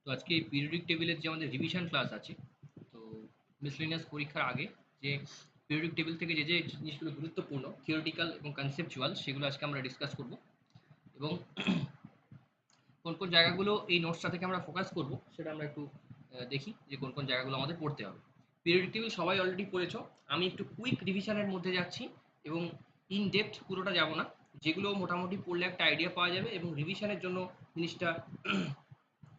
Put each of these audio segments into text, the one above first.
তো আজকে এই পিরিয়ডিক টেবিলের যে আমাদের রিভিশন ক্লাস আছে, তো মিসলেনিয়াস পরীক্ষার আগে যে পিরিয়ডিক টেবিল থেকে যে যে জিনিসগুলো গুরুত্বপূর্ণ থিওরিটিক্যাল এবং কনসেপচুয়াল সেগুলো আজকে আমরা ডিসকাস করব। এবং কোন কোন জায়গাগুলো এই নোটসটা থেকে আমরা ফোকাস করব সেটা আমরা একটু দেখি যে কোন কোন জায়গাগুলো আমাদের পড়তে হবে। পিরিয়ডিক টেবিল সবাই অলরেডি পড়েছো, আমি একটু কুইক রিভিশনের মধ্যে যাচ্ছি এবং ইন ডেপথ পুরোটা যাব না। যেগুলো মোটামুটি পড়লে একটা আইডিয়া পাওয়া যাবে এবং রিভিশনের জন্য জিনিসটা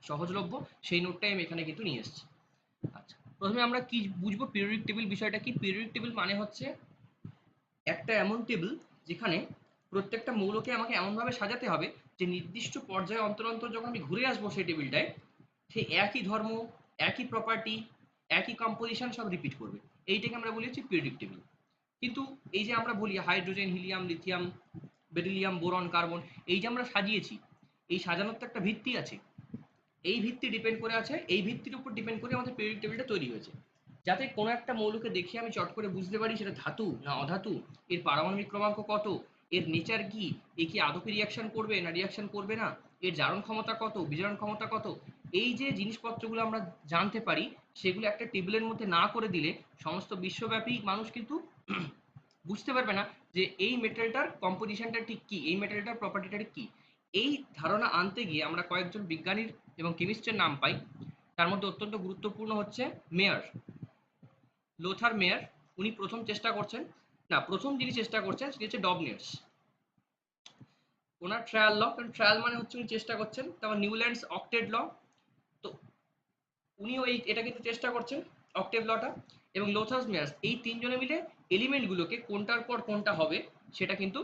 সহজলভ্য, সেই নোটটাই আমি এখানে কিন্তু নিয়ে এসেছি। আচ্ছা, প্রথমে আমরা কি বুঝবো পিরিয়ডিক টেবিল বিষয়টা কি। পিরিয়ডিক টেবিল মানে হচ্ছে একটা এমন টেবিল যেখানে প্রত্যেকটা মৌলকে আমাকে এমনভাবে সাজাতে হবে যে নির্দিষ্ট পর্যায়ে অন্তর অন্তর যখন আমি ঘুরে আসবো সেই টেবিলটায়, সেই একই ধর্ম, একই প্রপার্টি, একই কম্পোজিশন সব রিপিট করবে। এইটাকে আমরা বলি হচ্ছে পিরিয়ডিক টেবিল। কিন্তু এই যে আমরা বলি hydrogen, helium, lithium, beryllium, boron, carbon, এই যে আমরা সাজিয়েছি, এই সাজানোর তো একটা ভিত্তি আছে। এই ভিত্তি ডিপেন্ড করে আছে, এই ভিত্তির উপর ডিপেন্ড করে আমাদের পিরিয়ডিক টেবিলটা তৈরি হয়েছে। যাতে কোনো একটা মৌলকে দেখে আমি চট করে বুঝতে পারি সেটা ধাতু না অধাতু, এর পারমাণবিক ক্রমাঙ্ক কত, এর নেচার কি, এ কি আদপে রিয়াকশন করবে না রিয়াকশন করবে না, এর জারণ ক্ষমতা কত, বিজারণ ক্ষমতা কত, এই যে জিনিসপত্রগুলো আমরা জানতে পারি, সেগুলো একটা টেবিলের মধ্যে না করে দিলে সমস্ত বিশ্বব্যাপী মানুষ কিন্তু বুঝতে পারবে না যে এই মেটেরিয়ালটার কম্পোজিশনটা ঠিক কি, এই মেটেরিয়ালটার প্রপার্টিটা ঠিক কি। এই ধারণা আনতে গিয়ে আমরা কয়েকজন বিজ্ঞানীর এবং কেমিস্টের নাম পাই। তার মধ্যে অত্যন্ত গুরুত্বপূর্ণ হচ্ছে মেয়ার, লোথার মেয়ার। উনি প্রথম চেষ্টা করছেন, না প্রথম যিনি চেষ্টা করছেন সেটি হচ্ছে ডবনিয়ার্স। ওনার ট্রায়াল ল, কারণ ট্রায়াল মানে হচ্ছে উনি চেষ্টা করছেন, তারপর নিউল্যান্ডস অক্টেট ল। তো উনিও এটা কিন্তু চেষ্টা করছেন, অক্টেভ লটা। এবং লোথাস মেয়ার্স, এই তিনজনে মিলে এলিমেন্টগুলোকে কোনটার পর কোনটা হবে সেটা কিন্তু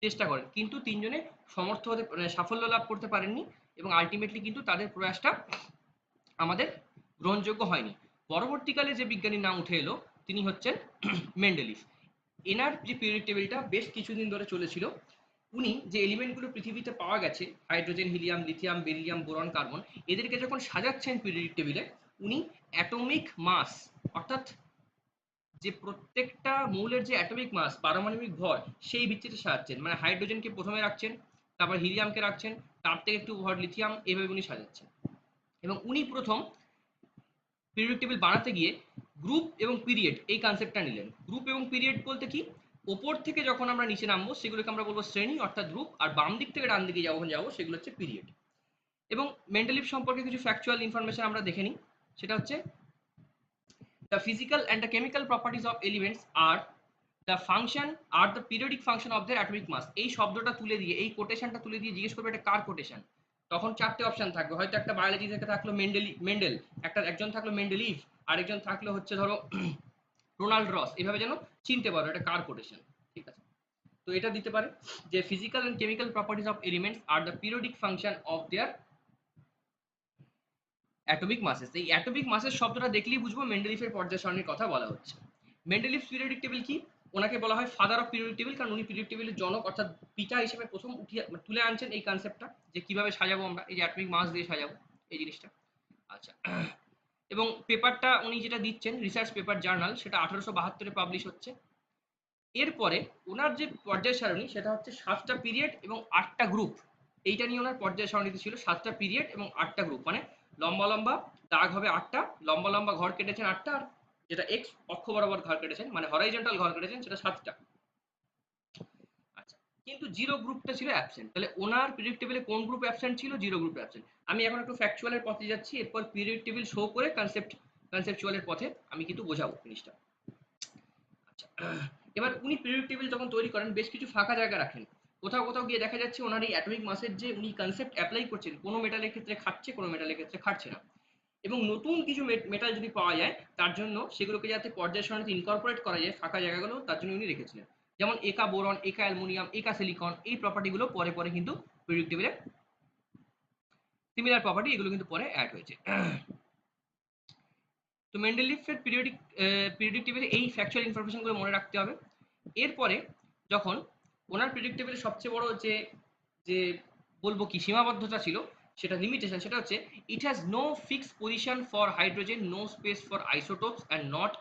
চেষ্টা করেন, কিন্তু তিনজনে সমর্থ হতে মানে সাফল্য লাভ করতে পারেননি এবং আলটিমেটলি কিন্তু তাদের প্রয়াসটা আমাদের গ্রহণযোগ্য হয়নি। পরবর্তীকালে যে বিজ্ঞানীর নাম উঠে এলো তিনি হচ্ছেন মেন্ডেলিফ। এনার যে পিরিয়ডিক টেবিলটা বেশ কিছুদিন ধরে চলেছিল, উনি যে এলিমেন্টগুলো পৃথিবীতে পাওয়া গেছে hydrogen, helium, lithium, beryllium, boron, carbon, এদেরকে যখন সাজাচ্ছেন পিরিয়ডিক টেবিলে, উনি অ্যাটমিক মাস, অর্থাৎ যে প্রত্যেকটা মৌলের যে অ্যাটমিক মাস পারমাণবিক ভর, সেই ভিত্তিতে সাজাচ্ছেন। মানে হাইড্রোজেনকে প্রথমে রাখছেন, তারপর হিলিয়ামকে রাখছেন, তার থেকে একটু ভর লিথিয়াম, এভাবে উনি সাজাচ্ছেন। এবং উনি প্রথম পিরিয়ডিক টেবিল বানাতে গিয়ে গ্রুপ এবং পিরিয়ড এই কনসেপ্টটা নিলেন। গ্রুপ এবং পিরিয়ড বলতে কি, ওপর থেকে যখন আমরা নিচে নামবো সেগুলোকে আমরা বলবো শ্রেণী অর্থাৎ গ্রুপ, আর বাম দিক থেকে ডান দিকে যখন যাবো সেগুলো হচ্ছে পিরিয়ড। এবং মেন্ডেলিভ সম্পর্কে কিছু ফ্যাকচুয়াল ইনফরমেশন আমরা দেখে নিই। সেটা হচ্ছে the physical and the chemical properties of elements are the periodic function of their atomic mass। এই শব্দটা তুলে দিয়ে, এই কোটেশনটা তুলে দিয়ে জিজ্ঞেস করবে এটা কার কোটেশন, তখন চারটে অপশন থাকবে। হয়তো একটা বায়োলজি থেকে থাকলো মেন্ডেল, একজন থাকলো মেন্ডেলিভ, আরেকজন থাকলো হচ্ছে ধরো রোনাল্ড রস, এভাবে যেন চিনতে পারো এটা কার কোটেশন। ঠিক আছে, তো এটা দিতে পারে যে physical and chemical properties of elements are the periodic function of their atomic masses. এই অ্যাটমিক মাসের শব্দটা দেখলেই বুঝবো মেন্ডেলিফের পর্যায় সারণীর কথা বলা হচ্ছে। মেন্ডেলিফ পিরিয়ডিক টেবিল কি, ওনাকে বলা হয় ফাদার অফ পিরিয়ডিক টেবিল, কারণ উনি পিরিয়ডিক টেবিলের জনক অর্থাৎ পিতা হিসেবে প্রথম উঠিয়ে তুলে আনছেন এই কনসেপ্টটা যে কিভাবে সাজাবো আমরা, এই যে অ্যাটমিক মাস দিয়ে সাজাবো এই জিনিসটা। আচ্ছা, এবং পেপারটা উনি যেটা দিচ্ছেন রিসার্চ পেপার জার্নাল, সেটা 1872-এ পাবলিশ হচ্ছে। এরপরে ওনার যে পর্যায় সারণী সেটা হচ্ছে 7টা পিরিয়ড এবং 8টা গ্রুপ। এইটা নিয়ে ওনার পর্যায় সারণীতে ছিল 7টা পিরিয়ড এবং 8টা গ্রুপ। মানে লম্বা লম্বা দাগ হবে 8টা, লম্বা লম্বা ঘর কেটেছেন 8টা, আর যেটা এক্স অক্ষ বরাবর ঘর কেটেছেন মানে হরাইজন্টাল ঘর কেটেছেন সেটা 7টা। আচ্ছা, কিন্তু জিরো গ্রুপটা ছিল অ্যাবসেন্ট। তাহলে ওনার পিরিয়ড টেবিলে কোন গ্রুপ অ্যাবসেন্ট ছিল? Zero group absent. আমি এখন একটু ফ্যাকচুয়ালের পথে যাচ্ছি, এরপর পিরিয়ড টেবিল শো করে কনসেপচুয়ালের পথে আমি কিন্তু বোঝাবো জিনিসটা। আচ্ছা, এবার উনি পিরিয়ড টেবিল যখন তৈরি করেন বেশ কিছু ফাঁকা জায়গা রাখেন। কোথাও কোথাও গিয়ে দেখা যাচ্ছে ওনার এই অ্যাটমিক মাসের যে উনি কনসেপ্ট অ্যাপ্লাই করছেন, কোনো মেটালের ক্ষেত্রে খাটছে, কোনো মেটালের ক্ষেত্রে খাটছে না। এবং নতুন কিছু মেটাল যদি পাওয়া যায় তার জন্য সেগুলোকে যাতে পর্যায় সারণীতে ইনকর্পোরেট করা যায় ফাঁকা জায়গাগুলো, তার জন্য উনি রেখেছিলেন। যেমন একা বোরন, একা অ্যালুমিনিয়াম, একা সিলিকন, এই প্রপার্টিগুলো পরে পরে কিন্তু পিরিয়ডিক টেবিলে সিমিলার প্রপার্টি, এগুলো কিন্তু পরে অ্যাড হয়েছে। তো মেন্ডেলিফের পিরিয়ডিক টেবিলে এই ফ্যাকচুয়াল ইনফরমেশনগুলো মনে রাখতে হবে। এরপরে যখন ওনার পিরিয়ডিক টেবিলের সবচেয়ে বড় যে যে বলবো কি সীমাবদ্ধতা ছিল, সেটা লিমিটেশন, সেটা হচ্ছে it has no fixed position for hydrogen, no space for isotopes and not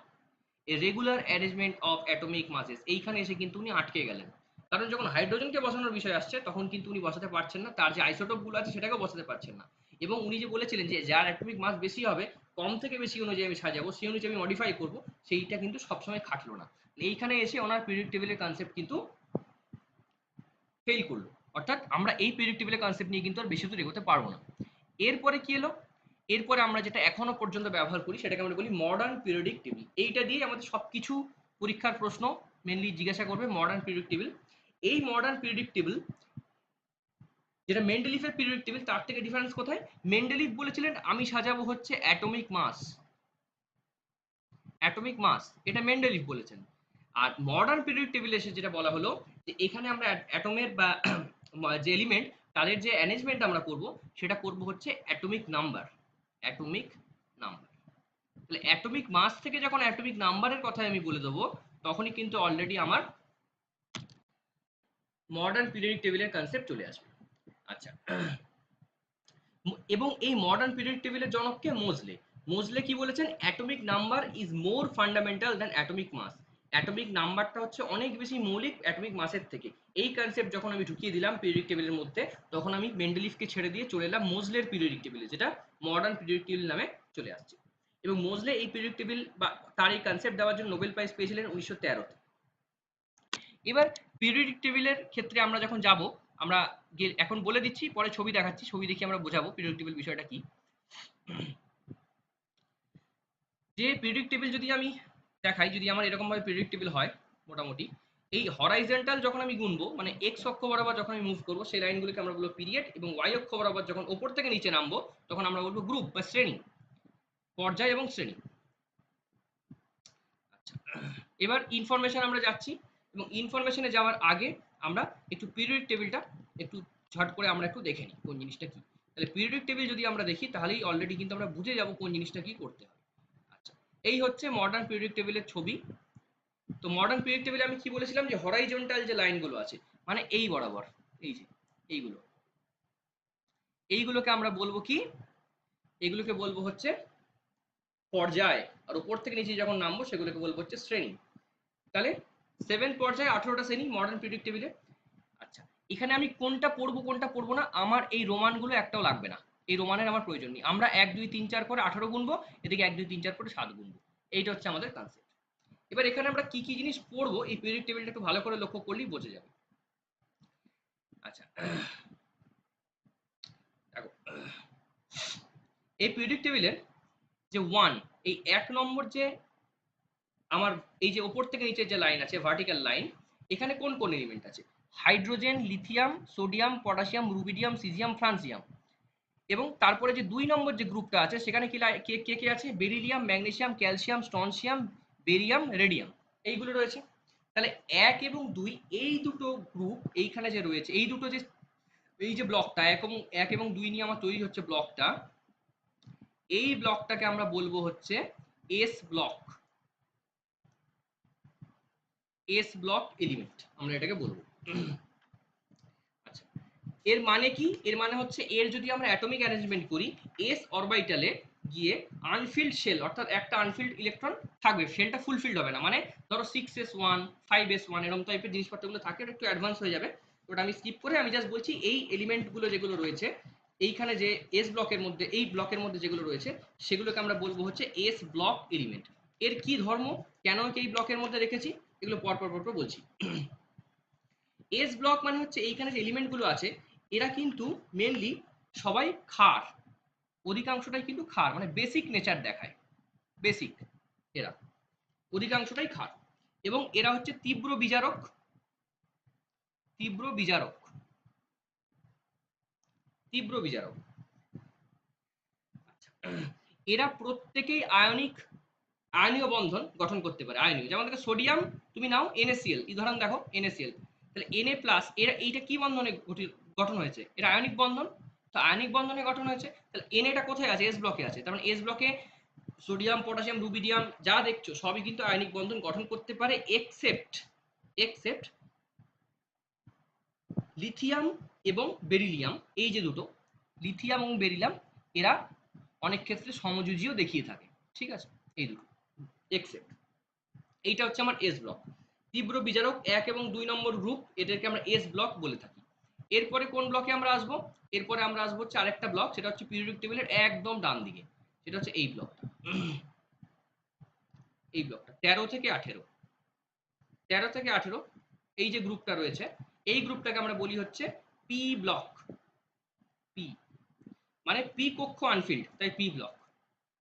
a regular arrangement of atomic masses. এইখানে এসে কিন্তু উনি আটকে গেলেন, কারণ যখন হাইড্রোজেনকে বসানোর বিষয় আসছে তখন কিন্তু উনি বসাতে পারছেন না, তার যে আইসোটোপগুলো আছে সেটাকেও বসাতে পারছেন না। এবং উনি যে বলেছিলেন যে যার অ্যাটমিক মাস বেশি হবে কম থেকে বেশি অনুযায়ী আমি সাজাবো, সেই অনুযায়ী আমি মডিফাই করবো, সেইটা কিন্তু সবসময় খাটলো না। এইখানে এসে ওনার পিরিয়ডিক টেবিলের কনসেপ্ট কিন্তু ফেল করলো। অর্থাৎ আমরা এই পিরিয়ডিক টেবিলের কনসেপ্ট নিয়ে কিন্তু আর বেশি দূর এগোতে পারবো না। এরপরে কি এলো? এরপরে আমরা যেটা এখনো পর্যন্ত ব্যবহার করি সেটাকে আমরা বলি মডার্ন পিরিয়ডিক টেবিল। এইটা দিয়ে আমাদের সবকিছু পরীক্ষার প্রশ্ন মেনলি জিজ্ঞাসা করবে, মডার্ন পিরিয়ডিক টেবিল। এই মডার্ন পিরিয়ডিক টেবিল যেটা মেন্ডেলিফের পিরিয়ডিক টেবিল তার থেকে ডিফারেন্স কোথায়? মেন্ডেলিফ বলেছিলেন আমি সাজাবো হচ্ছে অ্যাটমিক মাস, অ্যাটমিক মাস, এটা মেন্ডেলিফ বলেছেন। আর মডার্ন পিরিয়ডিক টেবিল এসে যেটা বলা হলো যে এখানে আমরা অ্যাটমের বা যে এলিমেন্ট তাদের যে অ্যারেঞ্জমেন্ট আমরা করব সেটা করব হচ্ছে অ্যাটমিক নাম্বার, অ্যাটমিক নাম্বার। তাহলে অ্যাটমিক মাস থেকে যখন অ্যাটমিক নাম্বারের কথা আমি বলে দেবো তখনই কিন্তু অলরেডি আমার মডার্ন পিরিয়ডিক টেবিলের কনসেপ্ট চলে আসবে। আচ্ছা, এবং এই মডার্ন পিরিয়ডিক টেবিলের জনককে মোজলে। মোজলে কি বলেছেন? Atomic number is more fundamental than atomic mass. Atomic নাম্বারটা হচ্ছে অনেক বেশি মৌলিক অ্যাটমিক মাসের থেকে। এই কনসেপ্ট যখন আমি ঢুকিয়ে দিলাম পিরিয়ডিক টেবিলের মধ্যে তখন আমি মেন্ডেলিফকে ছেড়ে দিয়ে চলে এলাম মোজলের পিরিয়ডিক টেবিলে, যেটা মডার্ন পিরিয়ডিক টেবিল নামে চলে আসছে। এবং মোজলে এই পিরিয়ডিক টেবিল বা তার এই কনসেপ্ট দেওয়ার জন্য নোবেল প্রাইজ পেয়েছিলেন 1913-তে। এবার পিরিয়ডিক টেবিলের ক্ষেত্রে আমরা যখন যাব, আমরা এখন বলে দিচ্ছি, পরে ছবি দেখাচ্ছি, ছবি দেখে আমরা বোঝাবো পিরিয়ডিক টেবিল বিষয়টা কি। যে পিরিয়ডিক টেবিল যদি আমি দেখাই, যদি আমার এরকম ভাবে পিরিয়ডিক টেবিল হয় মোটামুটি, এই হরাইজন্টাল যখন আমি গুনবো মানে এক্স অক্ষ বরাবর যখন আমি মুভ করবো সেই লাইনগুলোকে আমরা বলবো পিরিয়ড, এবং ওয়াই অক্ষ বরাবর যখন ওপর থেকে নিচে নামবো তখন আমরা বলবো গ্রুপ বা শ্রেণী, পর্যায় এবং শ্রেণী। আচ্ছা, এবার ইনফরমেশন আমরা যাচ্ছি, এবং ইনফরমেশনে যাওয়ার আগে আমরা একটু পিরিয়ডিক টেবিলটা একটু ঝট করে আমরা একটু দেখে নিই কোন জিনিসটা কি। তাহলে পিরিয়ডিক টেবিল যদি আমরা দেখি তাহলেই অলরেডি কিন্তু আমরা বুঝে যাব কোন জিনিসটা কি করতে হবে। আচ্ছা, এই হচ্ছে মডার্ন পিরিয়ডিক টেবিলের ছবি। তো মডার্ন পিরিয়ডিক টেবিলে আমি কি বলেছিলাম যে হরাইজন্টাল যে লাইনগুলো আছে মানে এই বরাবর, এই যে এইগুলো, এইগুলোকে আমরা বলবো কি? এগুলোকে বলবো হচ্ছে পর্যায়, আর উপর থেকে নিচে যখন নামবো সেগুলোকে বলবো হচ্ছে শ্রেণী। তাহলে 7 পর্যায়ে 18টা শ্রেণী মডার্ন পিরিয়ডিক টেবিলে। আচ্ছা, এখানে আমি কোনটা পড়বো কোনটা পড়বো না আমার এই রোমানগুলো একটাও লাগবে না, এই রোমানের আমার প্রয়োজন নেই। আমরা 1 2 3 4 করে 18 গুনবো, এদিকে 1 2 3 4 করে 7 গুনবো। এইটা হচ্ছে আমাদের কনসেপ্ট। এবার এখানে আমরা কি কি জিনিস পড়বো এই পিরিয়ডিক টেবিলটা একটু ভালো করে লক্ষ্য করলেই বোঝা যাবে। আচ্ছা, দেখো এই পিরিয়ডিক টেবিলের যে 1, এই 1 নম্বর যে আমার এই যে উপর থেকে নিচের যে লাইন আছে ভার্টিক্যাল লাইন, এখানে কোন কোন এলিমেন্ট আছে? Hydrogen, lithium, sodium, potassium, rubidium, caesium, francium. এবং তারপরে যে 2 নম্বর যে গ্রুপটা আছে সেখানে কি কে কে কে আছে? Beryllium, magnesium, calcium, strontium, barium, radium, এইগুলো রয়েছে। তাহলে 1 এবং 2 এই দুটো গ্রুপ এইখানে যে রয়েছে, এই দুটো যে এই যে ব্লকটা 1 এবং 2 নিয়ে আমার তৈরি হচ্ছে ব্লকটা, এই ব্লকটাকে আমরা বলবো হচ্ছে S block, S block element আমরা এটাকে বলবো। আচ্ছা, এর মানে কি? এর মানে হচ্ছে এর যদি আমরা অ্যাটমিক অ্যারেঞ্জমেন্ট করি, এস অরবিটালে গিয়ে আনফিল্ড শেল, অর্থাৎ একটা আনফিল্ড ইলেকট্রন থাকবে, শেলটা ফুলফিল্ড হবে না। মানে ধরো 6s1 5s1 এরকম টাইপের জিনিসপত্রগুলো থাকে, ওটা একটু অ্যাডভান্স হয়ে যাবে, ওটা আমি স্কিপ করে আমি জাস্ট বলছি এই এলিমেন্টগুলো যেগুলো রয়েছে এইখানে যে এস ব্লকের মধ্যে, এই ব্লকের মধ্যে যেগুলো রয়েছে সেগুলোকে আমরা বলবো হচ্ছে এস ব্লক এলিমেন্ট। এর কি ধর্ম, কেন এই ব্লকের মধ্যে রেখেছি, এগুলো পরপর পরপর বলছি। এস ব্লক মানে হচ্ছে এইখানে যে এলিমেন্টগুলো আছে এরা কিন্তু মেনলি সবাই ক্ষার, অধিকাংশটাই কিন্তু ক্ষার, মানে বেসিক নেচার দেখায়, বেসিক, এরা অধিকাংশটাই ক্ষার। এবং এরা হচ্ছে তীব্র বিজারক, তীব্র বিজারক, তীব্র বিজারক। আচ্ছা, এরা প্রত্যেকেই আয়নীয় বন্ধন গঠন করতে পারে, আয়নীয়। যেমন দেখো সোডিয়াম তুমি নাও NaCl, উদাহরণ দেখো NaCl, তাহলে Na+, এরা এইটা কি বন্ধনে গঠন হয়েছে? এটা আয়নিক বন্ধন, তো আয়নিক বন্ধনে গঠন হয়েছে। তাহলে Na কোথায় আছে? এস ব্লকে আছে। তার মানে এস ব্লকে সোডিয়াম, পটাশিয়াম, রুবিডিয়াম যা দেখছো সবই কিন্তু আয়নিক বন্ধন গঠন করতে পারে, এক্সেপ্ট লিথিয়াম এবং বেরিলিয়াম। এই যে দুটো লিথিয়াম এবং বেরিলিয়াম, এরা অনেক ক্ষেত্রে সমযোজীও দেখিয়ে থাকে, ঠিক আছে, এই দুটো এক্সেপ্ট। এইটা হচ্ছে আমার এস ব্লক। তীব্র বিজারক 1 এবং 2 নম্বর গ্রুপ, এদেরকে আমরা এস ব্লক বলে থাকি। এরপরে কোন ব্লকে আমরা আসবো? এরপরে আমরা আসবো হচ্ছে আরেকটা ব্লক, সেটা হচ্ছে পিরিয়ডিক টেবিলের একদম ডান দিকে, সেটা হচ্ছে এই ব্লকটা। এই ব্লকটা 13 থেকে 18, 13 থেকে 18 এই যে গ্রুপটা রয়েছে, এই গ্রুপটাকে আমরা বলি হচ্ছে পি ব্লক। পি মানে পি কক্ষ আনফিল্ড, তাই পি ব্লক।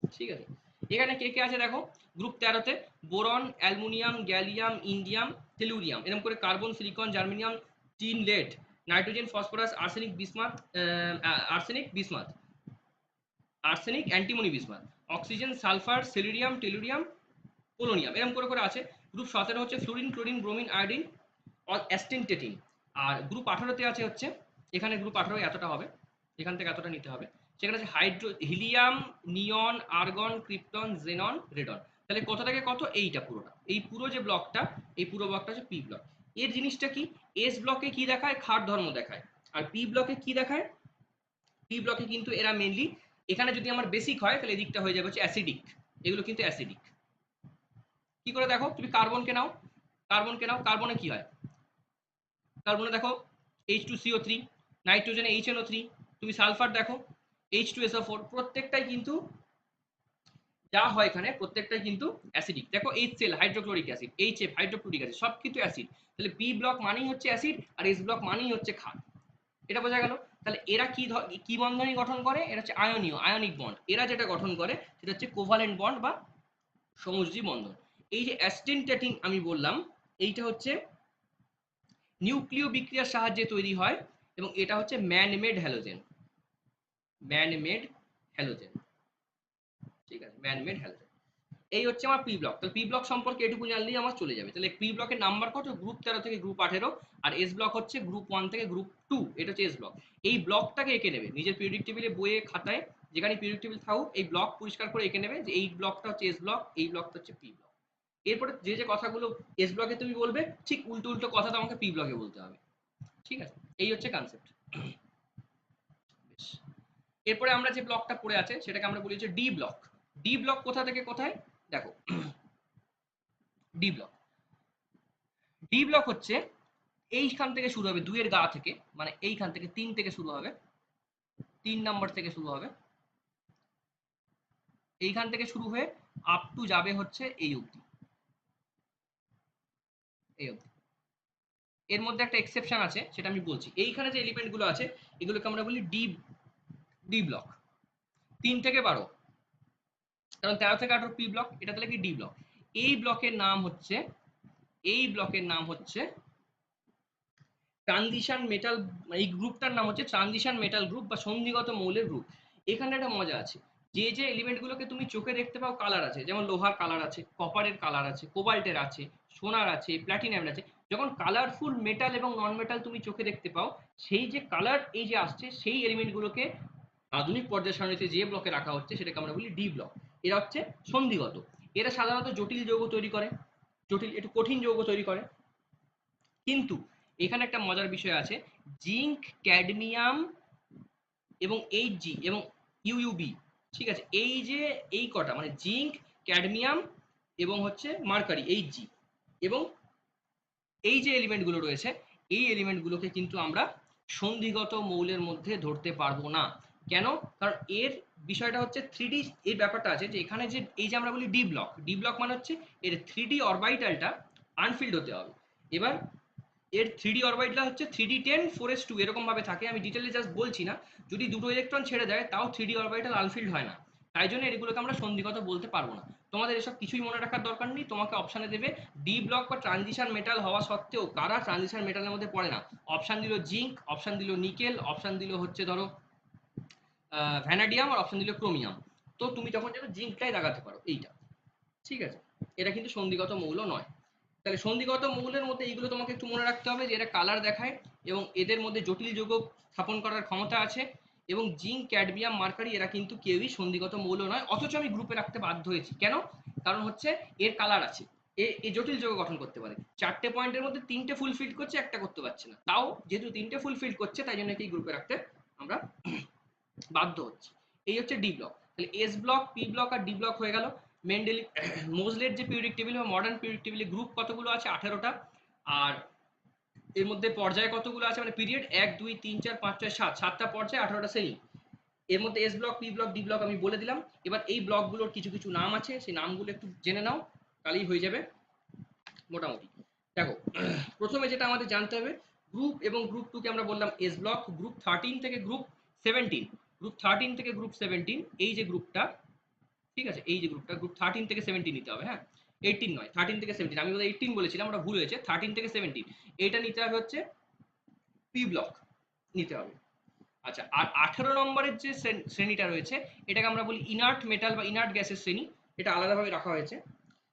ঠিক আছে, এখানে কে কে আছে দেখো। গ্রুপ 13 তে boron, aluminium, gallium, indium, tellurium, এরকম করে carbon, silicon, germanium, tin, lead, nitrogen, phosphorus, arsenic, bismuth, arsenic, bismuth, arsenic, antimony, bismuth, oxygen, sulphur, selenium, tellurium, polonium, এরকম করে করে আছে। গ্রুপ 17 হচ্ছে fluorine, chlorine, bromine, iodine, astatine. আর group 18 তে আছে হচ্ছে, এখানে গ্রুপ 18 এতটা হবে, এখান থেকে এতটা নিতে হবে। সেখানে আছে হিলিয়াম, নিয়ন, আর্গন, ক্রিপ্টন, জেনন, রেডন। তাহলে কত থেকে কত? এইটা পুরোটা, এই পুরো যে ব্লকটা, এই পুরো ব্লকটা হচ্ছে পি ব্লক। এর জিনিসটা কি? এস ব্লকে কি দেখায়? ক্ষার ধর্ম দেখায়। আর পি ব্লকে কি দেখায়? পি ব্লকে কিন্তু এরা মেনলি, এখানে যদি আমার বেসিক হয় তাহলে এদিকটা হয়ে যাবে হচ্ছে অ্যাসিডিক, এগুলো কিন্তু অ্যাসিডিক। কি করে দেখো, তুমি কার্বনকে নাও, কার্বনকে নাও, কার্বনে কি হয়? কার্বনে দেখো H2CO3, নাইট্রোজেনে HNO3, তুমি সালফার দেখো H2SO4, প্রত্যেকটাই কিন্তু যা হয় এখানে প্রত্যেকটাই কিন্তু অ্যাসিডিক। দেখো HCl hydrochloric acid, HF hydrochloric acid, সব কিন্তু অ্যাসিড। তাহলে পি ব্লক মানেই হচ্ছে অ্যাসিড, আর এস ব্লক মানেই হচ্ছে ক্ষার। এটা বোঝা গেল। তাহলে এরা কি বন্ধনী গঠন করে? এটা হচ্ছে আয়নীয়, আয়নিক বন্ড। এরা যেটা গঠন করে সেটা হচ্ছে কোভালেন্ট বন্ড বা সমযোজী বন্ধন। এই যে অ্যাস্টেনটেটিন আমি বললাম, এইটা হচ্ছে নিউক্লিয় বিক্রিয়ার সাহায্যে তৈরি হয়, এবং এটা হচ্ছে ম্যানমেড হ্যালোজেন। ম্যানমেড হ্যালোজেন, ঠিক আছে, ম্যানমেড হ্যালোজেন। এই হচ্ছে আমার পি ব্লক। তাহলে পি ব্লক সম্পর্কে এটুকু জানলেই আমার চলে যাবে। তাহলে পি ব্লকের নাম্বার কত? গ্রুপ 13 থেকে গ্রুপ 18। আর এস ব্লক হচ্ছে গ্রুপ 1 থেকে গ্রুপ 2, এটা হচ্ছে এস ব্লক। এই ব্লকটাকে এঁকে নেবে নিজের পিরিয়ডিক টেবিলে, বইয়ে, খাতায়, যেখানে পিরিয়ডিক টেবিল থাকুক, এই ব্লক পরিষ্কার করে এঁকে নেবে যে এই ব্লকটা হচ্ছে এস ব্লক, এই ব্লকটা হচ্ছে পি ব্লক। এরপরে যে যে কথাগুলো এস ব্লকে তুমি বলবে, ঠিক উল্টো উল্টো কথা তোমাকে পি ব্লকে বলতে হবে। ঠিক আছে, এই হচ্ছে কনসেপ্ট। এরপরে আমরা যে ব্লকটা পড়ে আছে সেটাকে আমরা বলি হচ্ছে ডি ব্লক। ডি ব্লক কোথা থেকে কোথায়? দেখো, ডি ব্লক, ডি ব্লক হচ্ছে এইখান থেকে শুরু হবে, 2 এর গা থেকে, মানে এইখান থেকে 3 থেকে শুরু হবে, 3 নাম্বার থেকে শুরু হবে, এইখান থেকে শুরু হয়ে আপ টু যাবে হচ্ছে এই অবধি, এই অবধি। এর মধ্যে একটা এক্সেপশন আছে, সেটা আমি বলছি। এইখানে যে এলিমেন্ট গুলো আছে এগুলোকে আমরা বলি ডি, ডি ব্লক। 3 থেকে 12, কারণ 13 থেকে 18 পি ব্লক, এটা তাহলে কি ডি ব্লক। এই ব্লকের নাম হচ্ছে, এই ব্লকের নাম হচ্ছে ট্রানজিশন মেটাল। এই গ্রুপটার নাম হচ্ছে ট্রানজিশন মেটাল গ্রুপ বা সন্ধিগত মৌলের গ্রুপ। এখানে একটা মজা আছে, যে যে এলিমেন্টগুলোকে তুমি চোখে দেখতে পাও কালার আছে, যেমন লোহার কালার আছে, কপারের কালার আছে, কোবাল্টের আছে, সোনার আছে, প্ল্যাটিনামের আছে। যখন কালারফুল মেটাল এবং নন মেটাল তুমি চোখে দেখতে পাও, সেই যে কালার এই যে আসছে, সেই এলিমেন্টগুলোকে আধুনিক পর্যায় সারণীতে যে ব্লকে রাখা হচ্ছে সেটাকে আমরা বলি ডি ব্লক। এরা হচ্ছে সন্ধিগত। এরা সাধারণত জটিল যৌগ তৈরি করে, জটিল একটু কঠিন যৌগ তৈরি করে। কিন্তু এখানে একটা মজার বিষয় আছে, জিঙ্ক, ক্যাডমিয়াম এবং এইচজি এবং ইউইউবি, ঠিক আছে, এই যে এই কটা মানে জিঙ্ক, ক্যাডমিয়াম এবং হচ্ছে মার্কারি, এইচজি, এবং এই যে এলিমেন্টগুলো রয়েছে, এই এলিমেন্টগুলোকে কিন্তু আমরা সন্ধিগত মৌলের মধ্যে ধরতে পারবো না। কেন? কারণ এর বিষয়টা হচ্ছে 3D, এই ব্যাপারটা আছে যে এখানে যে এই যে আমরা বলি ডি ব্লক, ডি ব্লক মানে হচ্ছে এর 3D অরবাইটালটা আনফিল্ড হতে হবে। এবার এর 3D অরবাইটাল হচ্ছে 3D10 4s2 এরকম ভাবে থাকে, আমি ডিটেলে জাস্ট বলছি না। যদি দুটো ইলেকট্রন ছেড়ে দেয় তাও 3D অরবাইটাল আনফিল্ড হয় না, তাই জন্য এগুলোকে আমরা সন্ধিগত বলতে পারবো না। তোমাদের এসব কিছুই মনে রাখার দরকার নেই, তোমাকে অপশানে দেবে ডি ব্লক বা ট্রানজিশন মেটাল হওয়া সত্ত্বেও কারা ট্রানজিশন মেটালের মধ্যে পড়ে না। অপশান দিল জিঙ্ক, অপশান দিল নিকেল, অপশান দিল হচ্ছে ধরো ভ্যানাডিয়াম, আর অপশান দিল ক্রোমিয়াম। তো তুমি তখন যেন জিঙ্কটাই লাগাতে পারো এইটা। ঠিক আছে, এটা কিন্তু সন্ধিগত মৌল নয়। তাহলে সন্ধিগত মৌলের মধ্যে এইগুলো তোমাকে একটু মনে রাখতে হবে যে এরা কালার দেখায় এবং এদের মধ্যে জটিল যৌগ স্থাপন করার ক্ষমতা আছে। এবং জিঙ্ক, ক্যাডমিয়াম, মার্কারি এরা কিন্তু কেউই সন্ধিগত মৌল নয়, অথচ আমি গ্রুপে রাখতে বাধ্য হয়েছি। কেন? কারণ হচ্ছে এর কালার আছে, এ জটিল যৌগ গঠন করতে পারে। 4টে পয়েন্টের মধ্যে 3টে ফুলফিল করছে, একটা করতে পারছে না, তাও যেহেতু 3টে ফুলফিল করছে তাই জন্য এই গ্রুপে রাখতে আমরা বাধ্য হচ্ছি। এই হচ্ছে ডি ব্লক। তাহলে এস ব্লক, পি ব্লক আর ডি ব্লক হয়ে গেল। মেন্ডেলি মোজলের যে পিরিয়ডিক টেবিল বা মডার্ন পিরিয়ডিক টেবিলে গ্রুপ কতগুলো আছে? 18টা। আর এর মধ্যে পর্যায় কতগুলো আছে, মানে পিরিয়ড 1 2 3 4 5 6 7, 7টা পর্যায় 18টা শ্রেণী। এর মধ্যে S block, P block, D block আমি বলে দিলাম। এবার এই ব্লকগুলোর কিছু কিছু নাম আছে, সেই নামগুলো একটু জেনে নাও, তাহলেই হয়ে যাবে মোটামুটি। দেখো, প্রথমে যেটা আমাদের জানতে হবে, গ্রুপ এবং গ্রুপ 2 কে আমরা বললাম এস ব্লক। গ্রুপ 13 থেকে গ্রুপ 17, গ্রুপ 13 থেকে গ্রুপ 17, এই যে গ্রুপটা, ঠিক আছে, এই যে গ্রুপটা, গ্রুপ 13 থেকে 17 নিতে হবে, হ্যাঁ, 18 নয়, 13 থেকে 17, আমি বোধহয় 18 বলেছিলাম, ওটা ভুল হয়েছে, 13 থেকে 17 এইটা নিতে হবে হচ্ছে পি ব্লক নিতে হবে। আচ্ছা, আর 18 নম্বরের যে শ্রেণীটা রয়েছে, এটাকে আমরা বলি ইনার্ট মেটাল বা ইনার্ট গ্যাসের শ্রেণী, এটা আলাদাভাবে রাখা হয়েছে।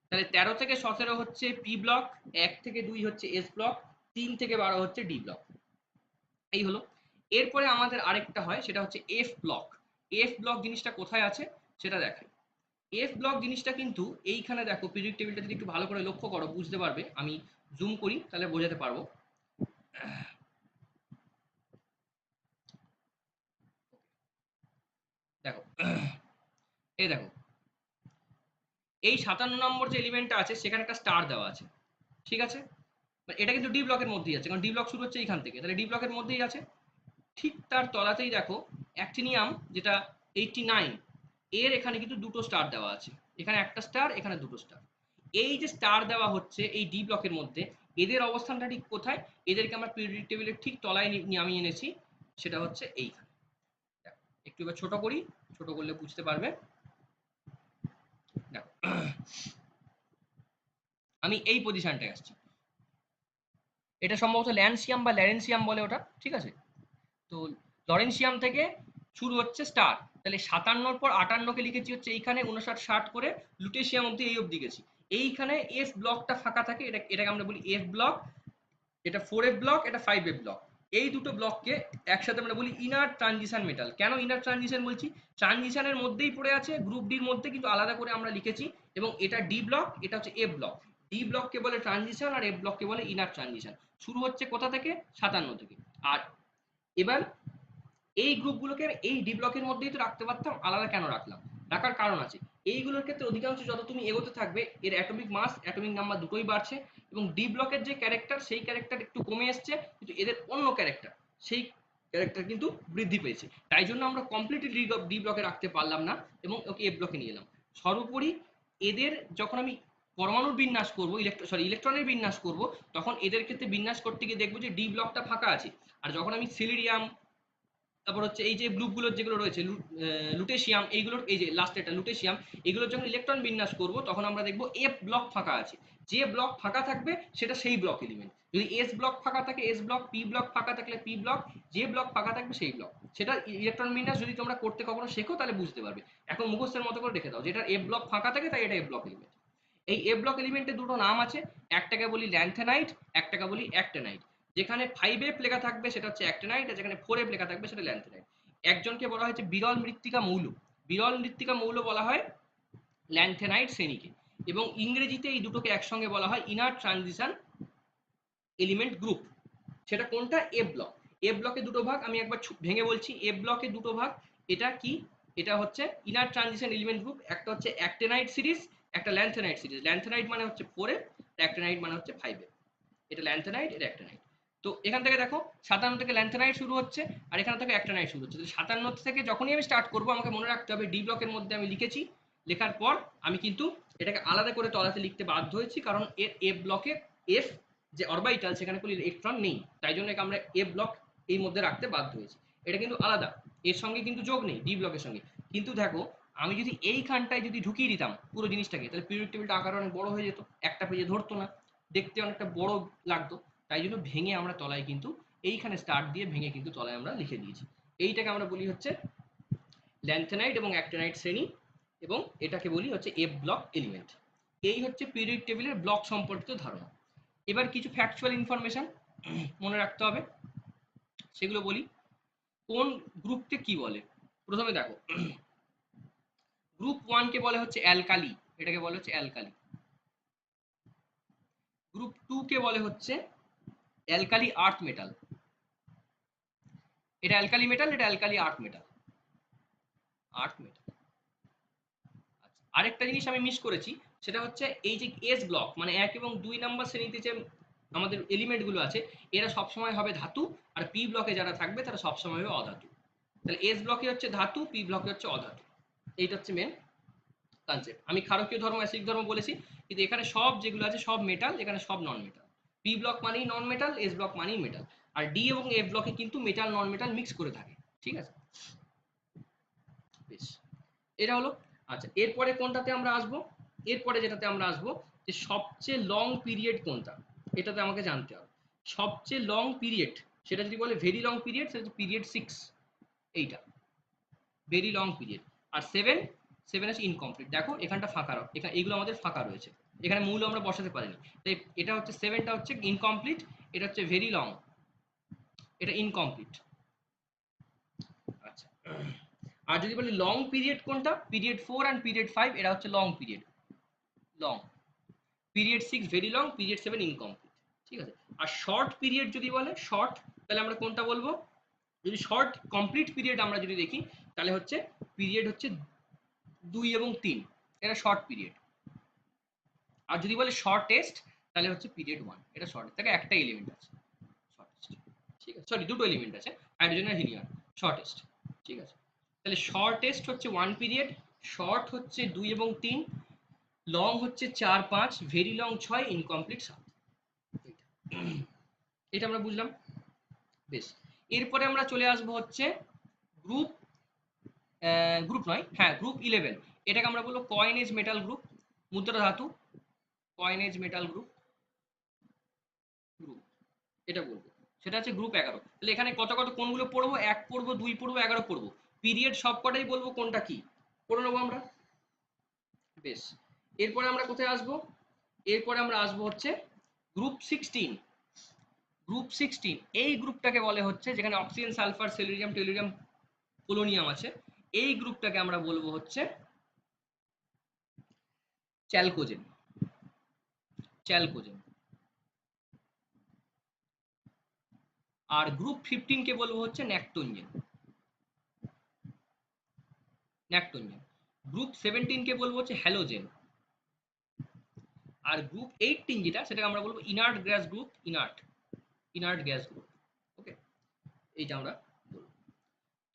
তাহলে 13 থেকে 17 হচ্ছে পি ব্লক, 1 থেকে 2 হচ্ছে এস ব্লক, 3 থেকে 12 হচ্ছে ডি ব্লক। এই হলো। এরপরে আমাদের আরেকটা হয়, সেটা হচ্ছে এফ ব্লক। এফ ব্লক জিনিসটা কোথায় আছে সেটা দেখাই। এফ ব্লক জিনিসটা কিন্তু এইখানে দেখো, পিরিয়ডিক টেবিলটা যদি একটু ভালো করে লক্ষ্য করো বুঝতে পারবে, আমি জুম করি তাহলে বোঝাতে পারবো। দেখো, এই দেখো, এই 57 নম্বর যে এলিমেন্টটা আছে সেখানে একটা স্টার দেওয়া আছে, ঠিক আছে, এটা কিন্তু ডি ব্লকের মধ্যেই আছে, কারণ ডি ব্লক শুরু হচ্ছে এইখান থেকে, তাহলে ডি ব্লকের মধ্যেই আছে। ঠিক তার তলাতেই দেখো অ্যাক্টিনিয়াম, যেটা 89, এর এখানে কিন্তু দুটো স্টার দেওয়া আছে, এখানে একটা স্টার, এখানে দুটো স্টার। এই যে স্টার দেওয়া হচ্ছে এই ডি ব্লকের মধ্যে, এদের অবস্থানটা ঠিক কোথায়, এদেরকে আমরা পিরিয়ডিক টেবিলের ঠিক তলায় নামিয়ে এনেছি, সেটা হচ্ছে এইখানে। একটু এবার ছোট করি, ছোট করলে বুঝতে পারবে। দেখো, আমি এই পজিশনটায় আসছি, এটা সম্ভবত ল্যান্সিয়াম বা ল্যারেন্সিয়াম বলে ওটা, ঠিক আছে। তো লরেন্সিয়াম থেকে শুরু হচ্ছে স্টার, তাহলে 57 পর 58কে লিখেছি হচ্ছে এইখানে 59 60 করে লুটেশিয়াম অব্দি, এই অব্দি গেছি। এইখানে এফ ব্লকটা ফাঁকা থাকে, এটাকে আমরা বলি এফ ব্লক, এটা 4F ব্লক, এটা 5F ব্লক। এই দুটো ব্লককে একসাথে আমরা বলি ইনার ট্রানজিশন মেটাল। কেন ইনার ট্রানজিশন বলছি, ট্রানজিশনের মধ্যেই পড়ে আছে, গ্রুপ ডির মধ্যে, কিন্তু আলাদা করে আমরা লিখেছি। এবং এটা ডি ব্লক, এটা হচ্ছে এফ ব্লক। ডি ব্লককে বলে ট্রানজিশন আর এফ ব্লককে বলে ইনার ট্রানজিশন। শুরু হচ্ছে কোথা থেকে, 57 থেকে। আর এবার এই গ্রুপগুলোকে এই ডি ব্লকের মধ্যেই তো রাখতে পারতাম, আলাদা কেন রাখলাম, রাখার কারণ আছে। এইগুলোর ক্ষেত্রে অধিকাংশ যত তুমি এগোতে থাকবে, এর অ্যাটমিক মাস, অ্যাটমিক নাম্বার দুটোই বাড়ছে, এবং ডি ব্লকের যে ক্যারেক্টার, সেই ক্যারেক্টার একটু কমে এসছে, কিন্তু এদের অন্য ক্যারেক্টার, সেই ক্যারেক্টার কিন্তু বৃদ্ধি পেয়েছে। তাই জন্য আমরা কমপ্লিটলি ডি ব্লকে রাখতে পারলাম না এবং ওকে এফ ব্লকে নিয়ে এলাম। সর্বোপরি এদের যখন আমি পরমাণুর বিন্যাস করবো, ইলেকট্রনের বিন্যাস করব, তখন এদের ক্ষেত্রে বিন্যাস করতে গিয়ে দেখবো যে ডি ব্লকটা ফাঁকা আছে। আর যখন আমি সিলিরিয়াম, তারপর হচ্ছে এই যে গ্রুপগুলোর যেগুলো রয়েছে, লুটেশিয়াম, এইগুলোর এই যে লাস্ট এটা লুটেশিয়াম, এগুলোর যখন ইলেকট্রন বিন্যাস করব, তখন আমরা দেখবো এফ ব্লক ফাঁকা আছে। যে ব্লক ফাঁকা থাকবে সেটা সেই ব্লক এলিমেন্ট। যদি এস ব্লক ফাঁকা থাকে এস ব্লক, পি ব্লক ফাঁকা থাকলে পি ব্লক, যে ব্লক ফাঁকা থাকবে সেই ব্লক। সেটা ইলেকট্রন বিন্যাস যদি তোমরা করতে কখনো শেখো তাহলে বুঝতে পারবে। এখন মুখস্থের মতো করে রেখে দাও, যেটা এফ ব্লক ফাঁকা থাকে তাই এটা এফ ব্লক এলিমেন্ট। এই এফ ব্লক এলিমেন্টের দুটো নাম আছে, একটাকে বলি ল্যান্থেনাইট, একটাকে বলি অ্যাক্টেনাইট। যেখানে 5F লেখা থাকবে সেটা হচ্ছে অ্যাক্টেনাইট, আর যেখানে 4F লেখা থাকবে সেটা ল্যান্থেনাইট। একজনকে বলা হয়েছে বিরল মৃত্তিকা মৌল, বিরল মৃত্তিকা মৌল বলা হয় ল্যান্থেনাইট শ্রেণীকে। এবং ইংরেজিতে এই দুটোকে একসঙ্গে বলা হয় ইনার ট্রানজিশন এলিমেন্ট গ্রুপ। সেটা কোনটা, এফ ব্লক। এফ ব্লকে দুটো ভাগ, আমি একবার ভেঙে বলছি, এফ ব্লকে দুটো ভাগ। এটা কি, এটা হচ্ছে ইনার ট্রানজিশন এলিমেন্ট গ্রুপ, একটা হচ্ছে অ্যাক্টেনাইট সিরিজ, একটা ল্যান্থেনাইট সিরিজ। ল্যান্থেনাইট মানে হচ্ছে 4F, অ্যাক্টেনাইট মানে হচ্ছে 5F। এটা ল্যান্থেনাইট, এটা অ্যাক্টেনাইট। তো এখান থেকে দেখো 57 থেকে ল্যান্থেনাইট শুরু হচ্ছে, আর এখান থেকে অ্যাক্টেনাইট শুরু হচ্ছে। 57 থেকে যখনই আমি স্টার্ট করবো, আমাকে মনে রাখতে হবে ডি ব্লকের মধ্যে আমি লিখেছি, লেখার পর আমি কিন্তু এটাকে আলাদা করে তলাতে লিখতে বাধ্য হয়েছি, কারণ এর এফ ব্লকে এফ যে অরবাইটাল, সেখানে কোনো ইলেকট্রন নেই, তাই জন্য আমরা এফ ব্লক এই মধ্যে রাখতে বাধ্য হয়েছি। এটা কিন্তু আলাদা, এর সঙ্গে কিন্তু যোগ নেই ডি ব্লকের সঙ্গে। কিন্তু দেখো, আমি যদি এইখানটায় যদি ঢুকিয়ে দিতাম পুরো জিনিসটাকে, তাহলে পিরিয়ডিক টেবিলটা আকার অনেক বড় হয়ে যেত, একটা পেজে ধরতো না, দেখতে অনেকটা বড় লাগতো। তাই জন্য ভেঙে আমরা তলায় কিন্তু এইখানে স্টার্ট দিয়ে ভেঙে কিন্তু তলায় আমরা লিখে দিয়েছি। এইটাকে আমরা বলি হচ্ছে ল্যান্থেনাইট এবং অ্যাক্টিনাইট শ্রেণী, এবং এটাকে বলি হচ্ছে এফ ব্লক এলিমেন্ট। এই হচ্ছে পিরিয়ডিক টেবিলের ব্লক সম্পর্কিত ধারণা। এবার কিছু ফ্যাকচুয়াল ইনফরমেশন মনে রাখতে হবে, সেগুলো বলি। কোন গ্রুপকে কি বলে, প্রথমে দেখো, গ্রুপ 1 কে বলে হচ্ছে অ্যালকালি, এটাকে বলে হচ্ছে অ্যালকালি। গ্রুপ 2 কে বলে হচ্ছে অ্যালকালি আর্থ মেটাল, এটা অ্যালকালি মেটাল, এটা alkali earth metal, earth metal. আচ্ছা, আরেকটা জিনিস আমি মিস করেছি, সেটা হচ্ছে এই যে এস ব্লক, মানে 1 এবং 2 নাম্বার শ্রেণীতে যে আমাদের এলিমেন্টগুলো আছে এরা সবসময় হবে ধাতু, আর পি ব্লকে যারা থাকবে তারা সবসময় হবে অধাতু। তাহলে এস ব্লকে হচ্ছে ধাতু, পি ব্লকে হচ্ছে অধাতু। এইটা হচ্ছে মেন কনসেপ্ট। আমি ক্ষারকীয় ধর্ম অ্যাসিডিক ধর্ম বলেছি, কিন্তু এখানে সব যেগুলো আছে সব মেটাল, এখানে সব নন মেটাল। পি ব্লক মানেই নন মেটাল, এস ব্লক মানেই মেটাল। আর ডি এবং এফ ব্লকে কিন্তু মেটাল নন মেটাল মিক্স করে থাকে, ঠিক আছে? বেশ, এটা হলো। আচ্ছা, এরপরে কোনটাতে আমরা আসবো? এরপরে যেটাতে আমরা আসবো যে সবচেয়ে লং পিরিয়ড কোনটা, এটাতে আমাকে জানতে হবে। সবচেয়ে লং পিরিয়ড, সেটা যদি বলে ভেরি লং পিরিয়ড, সেটা হচ্ছে পিরিয়ড 6, এইটা ভেরি লং পিরিয়ড। আর 7, 7 আছে ইনকমপ্লিট। দেখো এখানটা ফাঁকা, এখানে এগুলো আমাদের ফাঁকা রয়েছে, এখানে মূল আমরা বসাতে পারিনি, তাই এটা হচ্ছে 7টা হচ্ছে ইনকমপ্লিট, এটা হচ্ছে ভেরি লং, এটা ইনকমপ্লিট। আচ্ছা, আর যদি বলি লং পিরিয়ড কোনটা, পিরিয়ড 4 অ্যান্ড পিরিয়ড 5 এরা হচ্ছে long period, long. Period 6 very long, period 7 incomplete, ঠিক আছে? আর শর্ট পিরিয়ড যদি বলে শর্ট, তাহলে আমরা কোনটা বলবো? যদি শর্ট কমপ্লিট পিরিয়ড আমরা যদি দেখি, তাহলে হচ্ছে পিরিয়ড হচ্ছে 2 এবং 3, এটা শর্ট পিরিয়ড। আর যদি বলে শর্টেস্ট, তাহলে হচ্ছে পিরিয়ড 1, এটা শর্ট থেকে একটা এলিমেন্ট আছে শর্টেস্ট, ঠিক আছে? সরি, দুটো এলিমেন্ট আছে, হাইড্রোজেন আর হিলিয়াম, শর্টেস্ট, ঠিক আছে? তাহলে শর্টেস্ট হচ্ছে 1 পিরিয়ড, শর্ট হচ্ছে 2 এবং 3, লং হচ্ছে 4 5, ভেরি লং 6, ইনকমপ্লিট 7। এটা আমরা বুঝলাম। বেশ, এরপরে আমরা চলে আসবো হচ্ছে গ্রুপ, গ্রুপ নয়, হ্যাঁ গ্রুপ 11, এটাকে আমরা বলবো কয়েনেজ মেটাল গ্রুপ, মুদ্রা ধাতু, কয়েনেজ মেটাল গ্রুপ, গ্রুপ এটা বলবো। সেটা হচ্ছে গ্রুপ 11। তাহলে এখানে কত কত কোনগুলো পড়বো? 1 পড়বো, 2 পড়বো, 11 পড়বো। পিরিয়ড সব কটাই বলবো কোনটা কি, পড়ে নেবো আমরা। বেশ, এরপরে আমরা কোথায় আসবো? এরপরে আমরা আসবো হচ্ছে গ্রুপ 16। গ্রুপ 16 এই গ্রুপটাকে বলে হচ্ছে যেখানে অক্সিজেন, সালফার, সেলুরিয়াম, টেলুরিয়াম, পোলোনিয়াম আছে, এই গ্রুপটাকে আমরা বলবো হচ্ছে চ্যালকোজেন, চ্যালকোজেন। আর গ্রুপ 15 কে বলবো হচ্ছে ন্যাকটোঞ্জেন, ন্যাকটোঞ্জেন। গ্রুপ 17 কে বলবো হচ্ছে হ্যালোজেন। আর গ্রুপ 18 যেটা, সেটাকে আমরা বলবো inert gas group, inert, inert gas group. Okay, এইটা আমরা বলবো।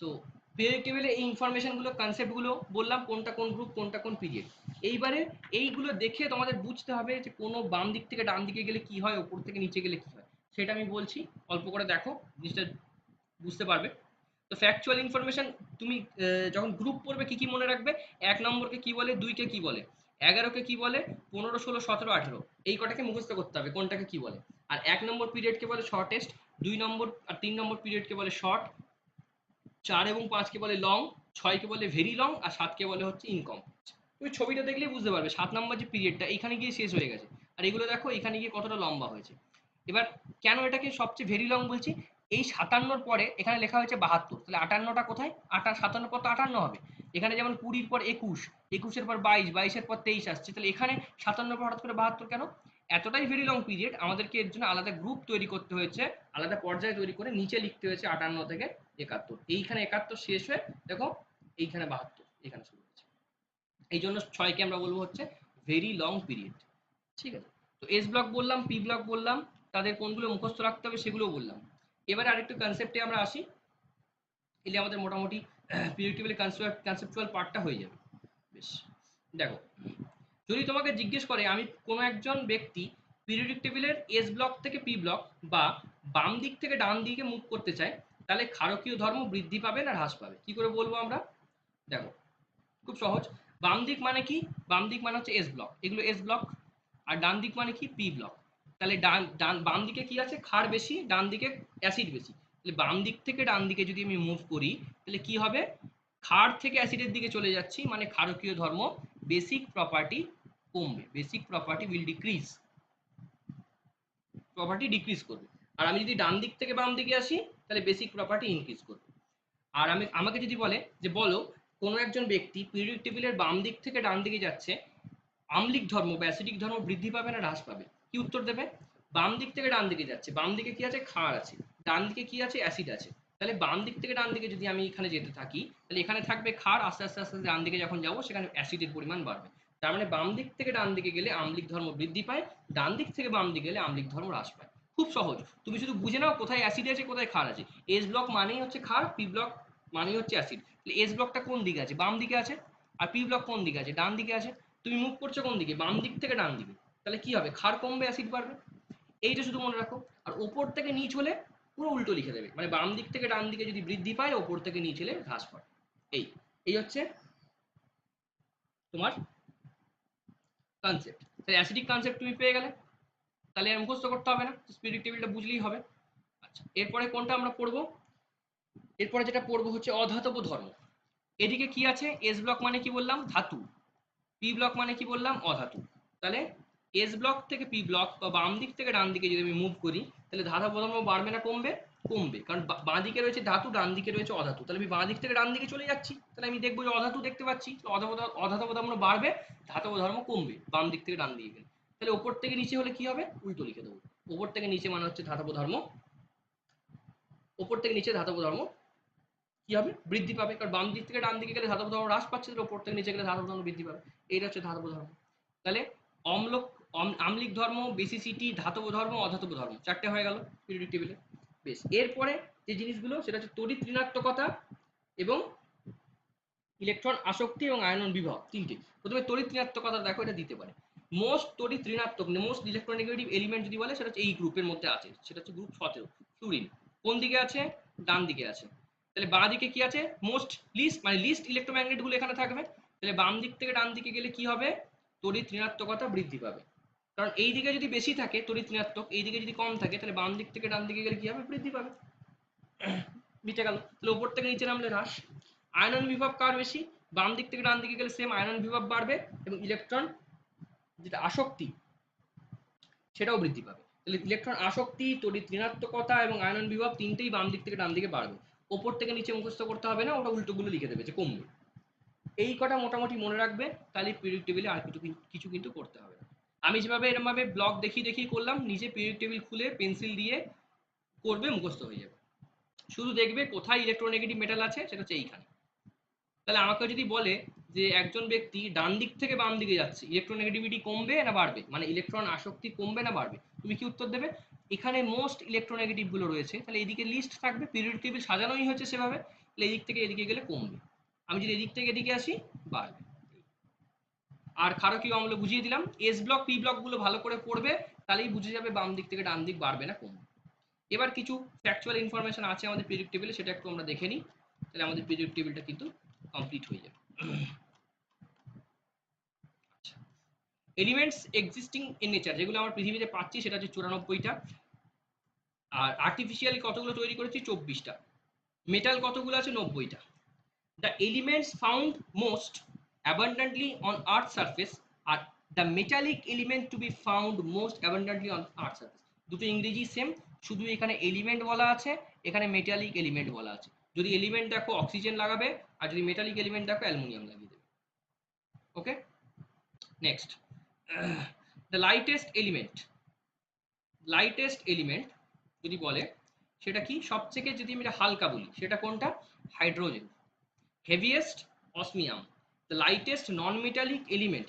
তো পিরিয়ডিক টেবিলে এই ইনফরমেশনগুলো, কনসেপ্টগুলো বললাম, কোনটা কোন গ্রুপ, কোনটা কোন পিরিয়ড। এইবারে এইগুলো দেখে তোমাদের বুঝতে হবে যে কোনো বাম দিক থেকে ডান দিকে গেলে কি হয়, ওপর থেকে নিচে গেলে কি হয়, সেটা আমি বলছি, অল্প করে দেখো, জিনিসটা বুঝতে পারবে। তো ফ্যাকচুয়াল ইনফরমেশন তুমি যখন গ্রুপ পড়বে কি কি মনে রাখবে? 1 নম্বরকে কি বলে, 2 কে কি বলে, 11 কে কি বলে, 15 16 17 18, এই কটাকে মুখস্থ করতে হবে কোনটাকে কি বলে। আর 1 নম্বর পিরিয়ডকে বলে শর্টেস্ট, 2 নম্বর আর 3 নম্বর পিরিয়ডকে বলে শর্ট, 4 এবং 5 কে বলে লং, 6 কে বলে ভেরি লং, আর 7 কে বলে হচ্ছে ইনকমপ্লিট। তুমি ছবিটা দেখলেই বুঝতে পারবে 7 নম্বর যে পিরিয়ডটা এখানে গিয়ে শেষ হয়ে গেছে, আর এগুলো দেখো এখানে গিয়ে কতটা লম্বা হয়েছে। এবার কেন এটাকে সবচেয়ে ভেরি লং বলছি? এই 57 পরে এখানে লেখা হয়েছে 72, তাহলে 58টা কোথায়? 57 পর তো 58 হবে। এখানে যেমন 20 পর 21, 21-এর পর 22, 22-এর পর 23 আসছে, তাহলে এখানে 57 পর হঠাৎ করে 72 কেন? এতটাই ভেরি লং পিরিয়ড, আমাদেরকে এর জন্য আলাদা গ্রুপ তৈরি করতে হয়েছে, আলাদা পর্যায়ে তৈরি করে নিচে লিখতে হয়েছে 58 থেকে 71। এইখানে 71 শেষ হয়ে দেখো এইখানে 72 এখানে শুরু হয়েছে। এই জন্য 6কে আমরা বলবো হচ্ছে ভেরি লং পিরিয়ড, ঠিক আছে? তো এস ব্লক বললাম, পি ব্লক বললাম, তাদের কোনগুলো মুখস্থ রাখতে হবে সেগুলোও বললাম। এবারে আরেকটু কনসেপ্টে আমরা আসি, এলে আমাদের মোটামুটি পিরিয়ড টেবিলের কনসেপচুয়াল পার্টটা হয়ে যাবে। বেশ, দেখো যদি তোমাকে জিজ্ঞেস করে আমি কোনো একজন ব্যক্তি পিরিয়ডিক টেবিলের এস ব্লক থেকে পি ব্লক বা বাম দিক থেকে ডান দিকে মুভ করতে চায়, তাহলে ক্ষারকীয় ধর্ম বৃদ্ধি পাবে না হ্রাস পাবে, কি করে বলবো আমরা? দেখো খুব সহজ। বাম দিক মানে কি? বাম দিক মানে হচ্ছে এস ব্লক, এগুলো এস ব্লক। আর ডান দিক মানে কি? P block. তাহলে ডান ডান বাম দিকে কি আছে? ক্ষার বেশি, ডান দিকে অ্যাসিড বেশি। তাহলে বাম দিক থেকে ডান দিকে যদি আমি মুভ করি, তাহলে কি হবে? ক্ষার থেকে অ্যাসিডের দিকে চলে যাচ্ছি, মানে ক্ষারকীয় ধর্ম, বেসিক প্রপার্টি কমবে, basic property will decrease, property decrease করবে। আর আমি যদি ডান দিক থেকে বাম দিকে আসি, তাহলে বেসিক প্রপার্টি ইনক্রিজ করবে। আর আমাকে যদি বলে যে বলো কোনো একজন ব্যক্তি পিরিয়ডিক টেবিলের বাম দিক থেকে ডান দিকে যাচ্ছে, আম্লিক ধর্ম বা অ্যাসিডিক ধর্ম বৃদ্ধি পাবে না হ্রাস পাবে? কি উত্তর দেবে? বাম দিক থেকে ডান দিকে যাচ্ছে, বাম দিকে কি আছে? ক্ষার আছে, ডান দিকে কি আছে? অ্যাসিড আছে। তাহলে বাম দিক থেকে ডান দিকে যদি আমি এখানে যেতে থাকি, তাহলে এখানে থাকবে ক্ষার, আস্তে আস্তে আস্তে ডান দিকে যখন যাবো সেখানে অ্যাসিডের পরিমাণ বাড়বে। তার মানে বাম দিক থেকে ডান দিকে গেলে আম্লিক ধর্ম বৃদ্ধি পায়, ডান দিক থেকে বাম দিকে গেলে আম্লিক ধর্ম হ্রাস পায়। খুব সহজ, তুমি শুধু বুঝে নাও কোথায় অ্যাসিড আছে কোথায় ক্ষার আছে। এস ব্লক মানেই হচ্ছে ক্ষার, পি ব্লক মানেই হচ্ছে অ্যাসিড। এস ব্লকটা কোন দিকে আছে? বাম দিকে আছে। আর পি ব্লক কোন দিকে আছে? ডান দিকে আছে। তুমি মুভ করছো কোন দিকে? বাম দিক থেকে ডান দিকে। তাহলে কি হবে? ক্ষার কমবে, অ্যাসিড বাড়বে। এইটা শুধু মনে রাখো। আর ওপর থেকে নিচ হলে পুরো উল্টো লিখে দেবে, মানে বাম দিক থেকে ডান দিকে যদি বৃদ্ধি পায়, ওপর থেকে নিচ হলে হ্রাস পায়। এই এই হচ্ছে তোমার কনসেপ্ট। তাহলে অ্যাসিডিক কনসেপ্ট তুমি পেয়ে গেলে, তাহলে আর মুখস্থ করতে হবে না, স্পিরিট টেবিলটা বুঝলেই হবে। আচ্ছা, এরপরে কোনটা আমরা পড়বো? এরপরে যেটা পড়বো হচ্ছে অধাতব ধর্ম। এদিকে কি আছে? এস ব্লক মানে কি বললাম? ধাতু। পি ব্লক মানে কি বললাম? অধাতু। তাহলে এস ব্লক থেকে পি ব্লক বা বাম দিক থেকে ডান দিকে যদি আমি মুভ করি, তাহলে ধাতব ধর্ম বাড়বে না কমবে? কমবে, কারণ বাঁ দিকে রয়েছে ধাতু, ডান দিকে রয়েছে অধাতু। তাহলে আমি বাঁ দিক থেকে ডান দিকে চলে যাচ্ছি, তাহলে আমি দেখবো যে অধাতু দেখতে পাচ্ছি। অধাতব ধর্ম বাড়বে, ধাতব ধর্ম কমবে বাম দিক থেকে ডান দিকে গেলে। তাহলে ওপর থেকে নিচে হলে কি হবে? উল্টো লিখে দেবো। ওপর থেকে নিচে মানে হচ্ছে ধাতব ধর্ম, ওপর থেকে নিচে ধাতব ধর্ম কি হবে? বৃদ্ধি পাবে, কারণ বাম দিক থেকে ডান দিকে গেলে ধাতব ধর্ম হ্রাস পাচ্ছে, তাহলে ওপর থেকে নিচে গেলে ধাতব ধর্ম বৃদ্ধি পাবে। এইটা হচ্ছে ধাতব ধর্ম। তাহলে অম্ল আম্লিক ধর্ম, বেসিসিটি, ধাতব ধর্ম, অধাতব ধর্ম, চারটে হয়ে গেল পিরিয়ডিক টেবিলে। বেশ, এরপরে যে জিনিসগুলো সেটা হচ্ছে তড়িৎ ঋণাত্মকতা এবং ইলেকট্রন আসক্তি এবং আয়নন বিভব, তিনটে। প্রথমে তড়িৎ ঋণাত্মকতা দেখো, এটা দিতে পারে। মোস্ট তড়িৎ ঋণাত্মক, মোস্ট ইলেকট্রোনেগেটিভ এলিমেন্ট যদি বলে, সেটা হচ্ছে এই গ্রুপের মধ্যে আছে, সেটা হচ্ছে গ্রুপ 17 ফ্লুরিন। কোন দিকে আছে? ডান দিকে আছে। তাহলে বাঁ দিকে কি আছে? মোস্ট লিস্ট, মানে লিস্ট ইলেকট্রোম্যাগনেট গুলো এখানে থাকবে। তাহলে বাম দিক থেকে ডান দিকে গেলে কি হবে? তড়িৎ ঋণাত্মকতা বৃদ্ধি পাবে, কারণ এই দিকে যদি বেশি থাকে তড়িৎ ঋণাত্মক, এই দিকে যদি কম থাকে, তাহলে বাম দিক থেকে ডান দিকে গেলে কি হবে? বৃদ্ধি পাবে। মিটে গেল। তাহলে উপর থেকে নিচে নামলে হ্রাস। আয়নন বিভব কার বেশি? বাম দিক থেকে ডান দিকে গেলে সেম আয়নন বিভব বাড়বে, এবং ইলেকট্রন যেটা আসক্তি সেটাও বৃদ্ধি পাবে। তাহলে ইলেকট্রন আসক্তি, তড়িৎ ঋণাত্মকতা এবং আয়নন বিভব তিনটেই বাম দিক থেকে ডান দিকে বাড়বে। ওপর থেকে নিচে মুখস্থ করতে হবে না, ওটা উল্টোগুলো লিখে দেবে যে কমবে। এই কটা মোটামুটি মনে রাখবে, তাহলে পিরিয়ডিক টেবিলে আর কিছু কিছু কিন্তু করতে হবে না। আমি যেভাবে এরকম ভাবে ব্লক দেখিয়ে দেখিয়ে করলাম, নিজে পিরিয়ডিক টেবিল খুলে পেন্সিল দিয়ে করবে, মুখস্থ হয়ে যাবে। শুধু দেখবে কোথায় ইলেকট্রোনেগেটিভ মেটাল আছে, সেটা হচ্ছে এইখানে। তাহলে আমাকে যদি বলে যে একজন ব্যক্তি ডান দিক থেকে বাম দিকে যাচ্ছে, ইলেকট্রোনেগেটিভিটি কমবে না বাড়বে, মানে ইলেকট্রন আসক্তি কমবে না বাড়বে, তুমি কি উত্তর দেবে? এখানে মোস্ট ইলেকট্রোনেগেটিভ গুলো রয়েছে, তাহলে এদিকে লিস্ট থাকবে, পিরিয়ডিক টেবিল সাজানোই হচ্ছে সেভাবে, তাহলে এদিক থেকে এদিকে গেলে কমবে। আমি যদি এদিক থেকে এদিকে আসি, বাড়বে। আর ক্ষারকীয় অম্ল বুঝিয়ে দিলাম। এস ব্লক পি ব্লক গুলো ভালো করে পড়বে, তাহলেই বুঝে যাবে বাম দিক থেকে ডান দিক বাড়বে না কমবে। এবার কিছু ফ্যাকচুয়াল ইনফরমেশন আছে আমাদের পিরিয়ডিক টেবিলে, সেটা একটু আমরা দেখে নিই, তাহলে আমাদের পিরিয়ডিক টেবিলটা কিন্তু কমপ্লিট হয়ে যাবে। এলিমেন্টস এক্সিস্টিং ইন নেচার, যেগুলো আমরা পৃথিবীতে পাচ্ছি, সেটা হচ্ছে 94টা। আর আর্টিফিশিয়ালি কতগুলো তৈরি করেছি? 24টা। মেটাল কতগুলো আছে? 90টা। The elements found most abundantly on earth surface আর the metallic element to be found most abundantly on earth surface. দুটো ইংরেজি সেম, শুধু এখানে এলিমেন্ট বলা আছে, এখানে মেটালিক এলিমেন্ট বলা আছে। যদি এলিমেন্ট দেখো অক্সিজেন লাগাবে, আর যদি মেটালিক এলিমেন্ট দেখো অ্যালুমিনিয়াম লাগিয়ে দেবে। Okay, next, the lightest element. Lightest element যদি বলে, সেটা কি? সবথেকে যদি আমি হালকা বলি, সেটা কোনটা? Hydrogen. Heaviest? Osmium. The lightest non metallic element,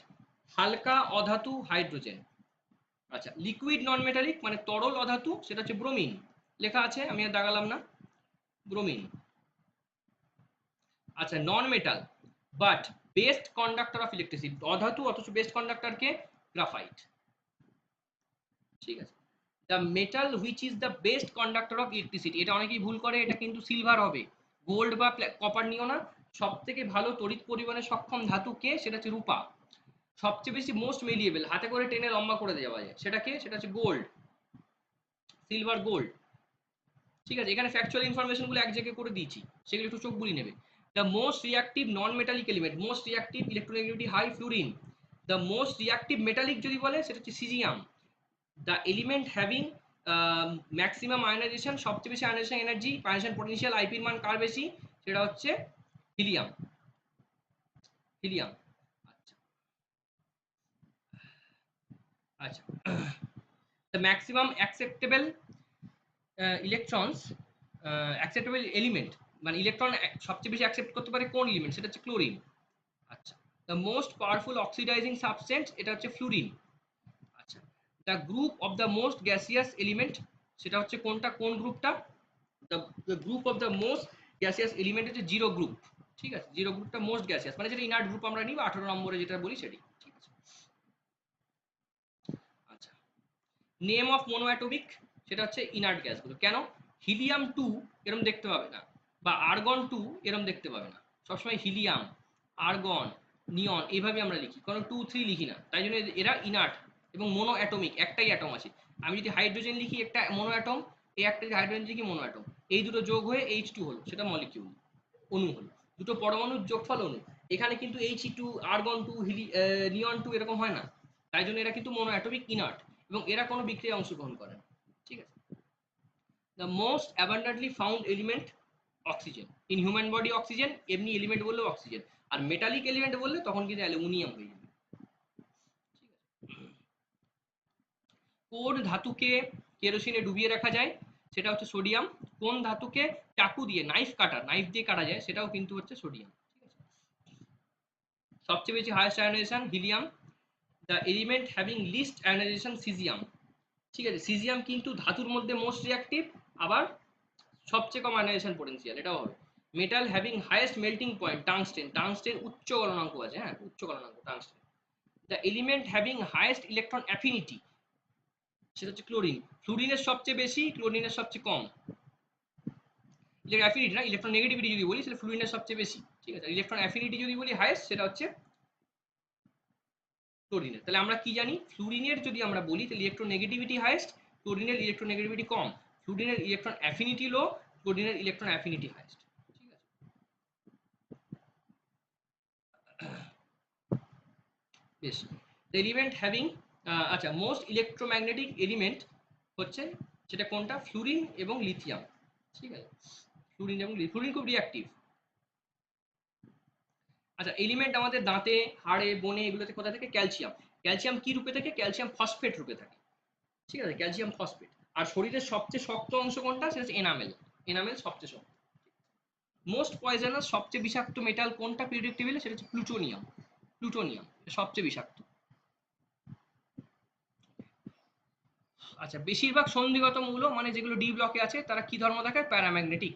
হালকা অধাতু হাইড্রোজেন। আচ্ছা, লিকুইড নন মেটালিক মানে তরল অধাতু, সেটা হচ্ছে ব্রোমিন। লেখা আছে, আমি আর দাগালাম না, ব্রোমিন। আচ্ছা, non metal but best conductor of electricity, অধাতু অথচ বেস্ট কন্ডাক্টর কে? গ্রাফাইট। ঠিক আছে। The metal which is the best conductor of electricity, এটা অনেকেই ভুল করে, এটা কিন্তু সিলভার হবে, গোল্ড বা কপার নিও না। সব থেকে ভালো তড়িৎ পরিবহনে সক্ষম ধাতু কে? সেটা হচ্ছে রূপা। সবচেয়ে বেশি মোস্ট মেলিয়েবল, হাতে করে টেনে লম্বা করে দেওয়া যায়, সেটা কে? সেটা হচ্ছে গোল্ড, সিলভার, গোল্ড। ঠিক আছে, এখানে ফ্যাকচুয়াল ইনফরমেশন গুলো এক জায়গায় করে দিয়েছি, সেগুলো একটু চোখ বুলিয়ে নেবে। The most reactive non metallic element, most reactive electronegativity high, fluorine. The most reactive metallic যদি বলে, সেটা হচ্ছে caesium. The element having maximum ionisation, সবচেয়ে বেশি আয়নাইজেশন এনার্জি, আয়নাইজেশন পটেনশিয়াল, আইপির মান কার বেশি? সেটা হচ্ছে হিলিয়াম, হিলিয়াম। আচ্ছা, আচ্ছা, the maximum acceptable electrons, acceptable element, মানে ইলেকট্রন সবচেয়ে বেশি অ্যাকসেপ্ট করতে পারে কোন এলিমেন্ট? সেটা হচ্ছে ক্লোরিন। আচ্ছা, the most powerful oxidising substance এটা হচ্ছে ফ্লুরিন। আচ্ছা, the group of the most gaseous element সেটা হচ্ছে কোনটা, কোন গ্রুপটা, the group of the most gaseous element হচ্ছে জিরো গ্রুপ। ঠিক আছে, জিরো গ্রুপটা মোস্ট গ্যাসিয়াস, মানে যেটা ইনার্ট গ্রুপ আমরা নিই, 18 নম্বরে যেটা বলি সেটি। ঠিক আছে। আচ্ছা, নেম অফ মোনোঅ্যাটমিক সেটা হচ্ছে ইনার্ট গ্যাসগুলো। কেন? হিলিয়াম 2 এরম দেখতে পাবে না, বা আর্গন 2 এরম দেখতে পাবে না। সবসময় হিলিয়াম, আর্গন, নিয়ন এইভাবে আমরা লিখি, কারণ 2 3 লিখি না, তাই জন্য এরা ইনার্ট এবং মোনো অ্যাটমিক, একটাই অ্যাটম আছে। আমি যদি হাইড্রোজেন লিখি একটা মোনো অ্যাটম, এই একটা যদি হাইড্রোজেন লিখি মোনো অ্যাটম, এই দুটো যোগ হয়ে H2 হলো, সেটা মলিকিউল, অণু হলো, দুটো পরমাণুর যোগফল অণু। এখানে কিন্তু He2, আর্গন 2, নিয়ন 2 এরকম হয় না, তাই জন্য এরা কিন্তু মোনো অ্যাটমিক ইনার্ট এবং এরা কোনো বিক্রিয়ায় অংশগ্রহণ করে না। ঠিক আছে। The most abundantly found element oxygen. In human body oxygen, এমনি এলিমেন্ট বললে অক্সিজেন, আর মেটালিক এলিমেন্ট বললে তখন কিন্তু অ্যালুমিনিয়াম হয়ে যাবে। কোন ধাতুকে কেরোসিনে ডুবিয়ে রাখা যায়, সেটা হচ্ছে সোডিয়াম। কোন ধাতুকে চাকু দিয়ে, নাইফ দিয়ে কাটা যায়, সেটাও কিন্তু হচ্ছে সোডিয়াম। ঠিক আছে। সবচেয়ে বেশি highest ionisation helium. The element having least ionisation caesium. ঠিক আছে, সিজিয়াম কিন্তু ধাতুর মধ্যে মোস্ট রিঅ্যাক্টিভ, আবার সবচেয়ে কম আয়োনাইজেশন পোটেনশিয়াল, এটাও হবে। Metal having highest melting point tungsten. Tungsten উচ্চ গলনাঙ্ক আছে, হ্যাঁ উচ্চ গলনাঙ্ক tungsten. The element having highest electron affinity সেটা হচ্ছে ক্লোরিন। ফ্লুরিনের সবচেয়ে বেশি, ক্লোরিনের সবচেয়ে কম। অ্যাফিনিটি না, ইলেকট্রন নেগেটিভিটি যদি বলি সেটা ফ্লুরিনের সবচেয়ে বেশি। ঠিক আছে, ইলেকট্রন অ্যাফিনিটি যদি বলি হাইয়েস্ট, সেটা হচ্ছে ক্লোরিনের। তাহলে আমরা কি জানি, ফ্লুরিনের যদি আমরা বলি তাহলে ইলেকট্রন নেগেটিভিটি হাইয়েস্ট, ক্লোরিনের ইলেকট্রন নেগেটিভিটি কম, ফ্লুরিনের ইলেকট্রন অ্যাফিনিটি লো, ক্লোরিনের ইলেকট্রন অ্যাফিনিটি হাইয়েস্ট। ঠিক আছে। বেশ, এলিমেন্ট হ্যাভিং, আচ্ছা মোস্ট ইলেকট্রোম্যাগনেটিক এলিমেন্ট হচ্ছে সেটা কোনটা, ফ্লুরিন এবং লিথিয়াম। ঠিক আছে, ফ্লুরিন এবং ফ্লুরিন খুব রিঅ্যাক্টিভ। আচ্ছা, এলিমেন্ট আমাদের দাঁতে, হাড়ে, বনে এগুলোতে কোথা থেকে, ক্যালসিয়াম। ক্যালসিয়াম কি রূপে থাকে, ক্যালসিয়াম ফসফেট রূপে থাকে। ঠিক আছে, ক্যালসিয়াম ফসফেট। আর শরীরের সবচেয়ে শক্ত অংশ কোনটা, সেটা হচ্ছে এনামেল। এনামেল সবচেয়ে শক্ত। মোস্ট পয়জনাস, সবচেয়ে বিষাক্ত মেটাল কোনটা পিরিয়ডিক টেবিলে, সেটা হচ্ছে প্লুটোনিয়াম। প্লুটোনিয়াম সবচেয়ে বিষাক্ত। আচ্ছা, বেশিরভাগ সন্ধিগত মৌল মানে যেগুলো ডি ব্লকে আছে তারা কি ধর্ম দেখায়, প্যারাম্যাগনেটিক।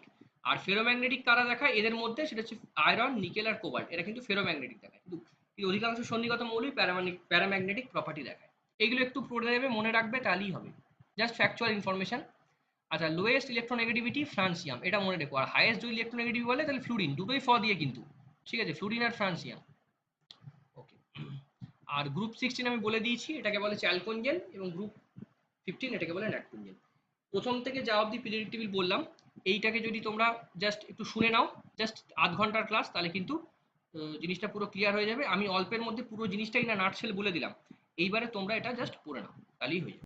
আর ফেরোম্যাগনেটিক কারা দেখায়, এদের মধ্যে সেটা হচ্ছে আয়রন, নিকেল আর কোবাল্ট, এরা কিন্তু ফেরোম্যাগনেটিক দেখায়। কিন্তু অধিকাংশ সন্ধিগত মৌলই প্যারাম্যাগনেটিক প্রপার্টি দেখায়। এগুলো একটু পড়ে নেবে, মনে রাখবে, তাহলেই হবে, জাস্ট ফ্যাকচুয়াল ইনফরমেশন। আচ্ছা, লোয়েস্ট ইলেকট্রোনেগেটিভিটি ফ্রান্সিয়াম, এটা মনে রেখো। আর হাইয়েস্ট যদি ইলেকট্রোনেগেটিভ বলে তাহলে ফ্লুরিন, দুটোই ফ দিয়ে কিন্তু। ঠিক আছে, ফ্লুরিন আর ফ্রান্সিয়াম। ওকে। আর গ্রুপ 16 আমি বলে দিয়েছি, এটাকে বলে চ্যালকোনজেন, এবং গ্রুপ 15 এটাকে বলে ন্যাট্রোজেন। প্রথম থেকে যা অবধি পিরিয়ডিক টেবিল বললাম, এইটাকে যদি তোমরা জাস্ট একটু শুনে নাও, জাস্ট আধ ঘন্টার ক্লাস, তাহলে কিন্তু জিনিসটা পুরো ক্লিয়ার হয়ে যাবে। আমি অল্পের মধ্যে পুরো জিনিসটাই না নাটশেল বলে দিলাম, এইবারে তোমরা এটা জাস্ট পড়ে নাও, তাহলেই হয়ে যাবে।